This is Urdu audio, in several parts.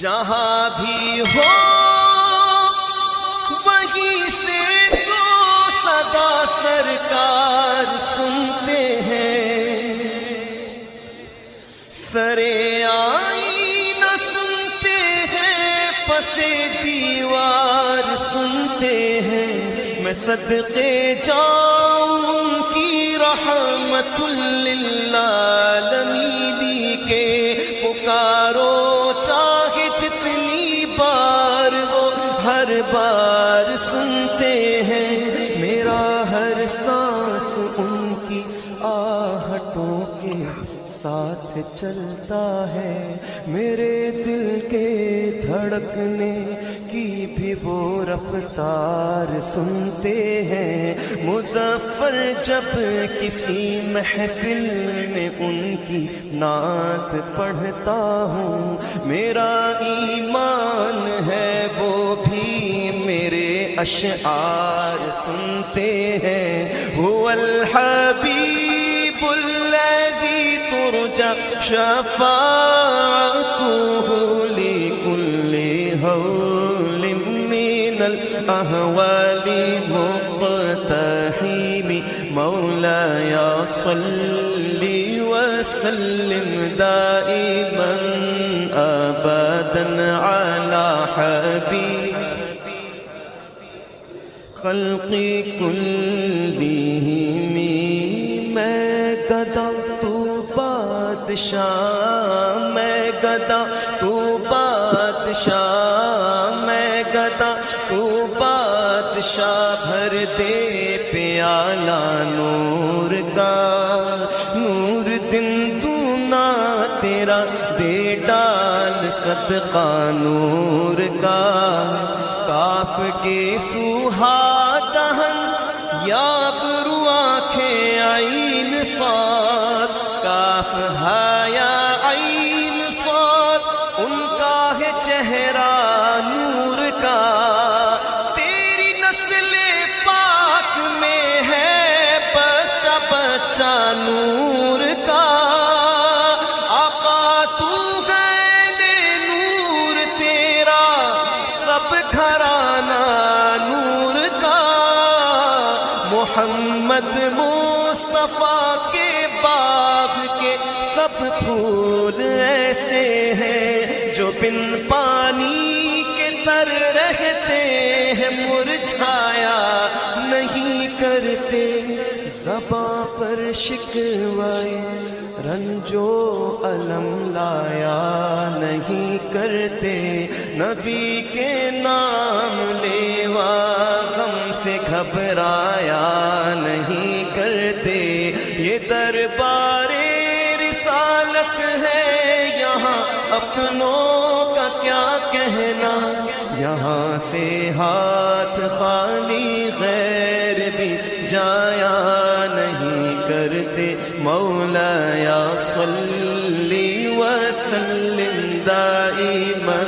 جہاں بھی ہو وہیں سے تو صدا سرکار سنتے ہیں، سرے آئینہ سنتے ہیں، پسے دیوار سنتے ہیں، میں صدقے جاؤں ان کی رحمت للعالمین کے، پکارو چاہے جتنی بار وہ ہر بار سنتے ہیں، میرا ہر سانس ان کی آہٹوں کے ساتھ چلتا ہے، میرے دل کے دھڑکنے کی بھی وہ رفتار سنتے ہیں، مظفر جب کسی محفل میں ان کی نعت پڑھتا ہوں، میرا ایمان ہے وہ بھی میرے اشعار سنتے ہیں، هو الحبیب الذی ترجى شفاعته لكل هول من الأهوال مقتحم، مولاي صل وسلم دائما أبدا على حبيب خلقی کلہم، میں گدا تو بادشاہ، میں گدا تو بادشاہ، میں گدا تو بادشاہ، بھر دے پیالہ نور کا، نور دن دونا تیرا دے ڈال صدقہ نور کا، کاف کے سوہا دہن یا برو آنکھیں عین صاد، کاف ہایا عین صاد، ان کا ہے چہرہ نور کا، تیری نسل پاک میں ہے بچہ بچہ نور کا، آقا تو ہے نور تیرا سب گھرانہ نور کا، محمد مصطفیٰ کے باغ کے سب پھول ایسے ہیں جو بن پانی کے تر رہتے ہیں، مرجھایا نہیں کرتے، زباں پر شکوائے رنجو علم لایا نہیں کرتے، نبی کے نام لیوا غم سے گھبرایا نہیں کرتے، یہ دربار رسالت ہے یہاں اپنوں کا کیا کہنا، یہاں سے ہاتھ خالی غیر بھی جایا نہیں کرتے، مولاي صل وسلم دائما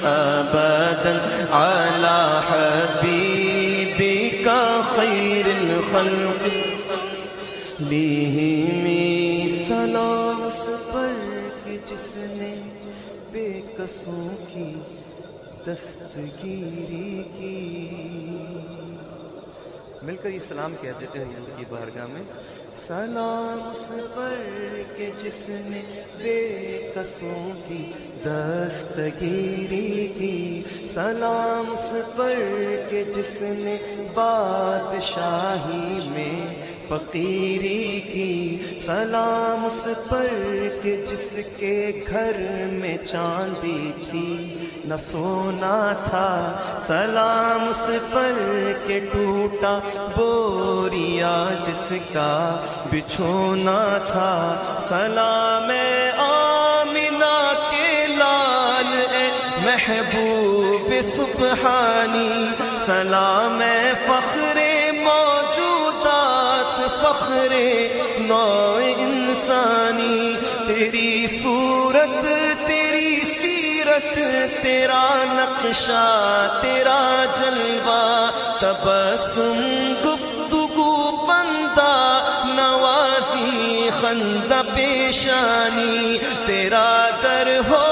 ابدا على حبيبك خير الخلق لهم سلام اس پر کہ جس نے بے قصوں کی دستگیری کی، مل کر یہ سلام کہہ دیتے ہیں حضور کی بارگاہ میں، سلام اس پر کہ جس نے بے قصوں کی دستگیری کی، سلام اس پر کہ جس نے بادشاہی میں فقیری کی، سلام اس پر کہ جس کے گھر میں چاندی تھی نہ سونا تھا، سلام اس پر کہ ٹوٹا بوریا جس کا بچھونا تھا، سلام آمنہ کے لال اے محبوب سبحانی، سلام فخر موجودات فخر نوع انسانی، تیری صورت تیری سیرت تیرا نقشہ تیرا جلوہ، تبسم گفتگو بندہ نوازی بندہ پیشانی، تیرا در ہو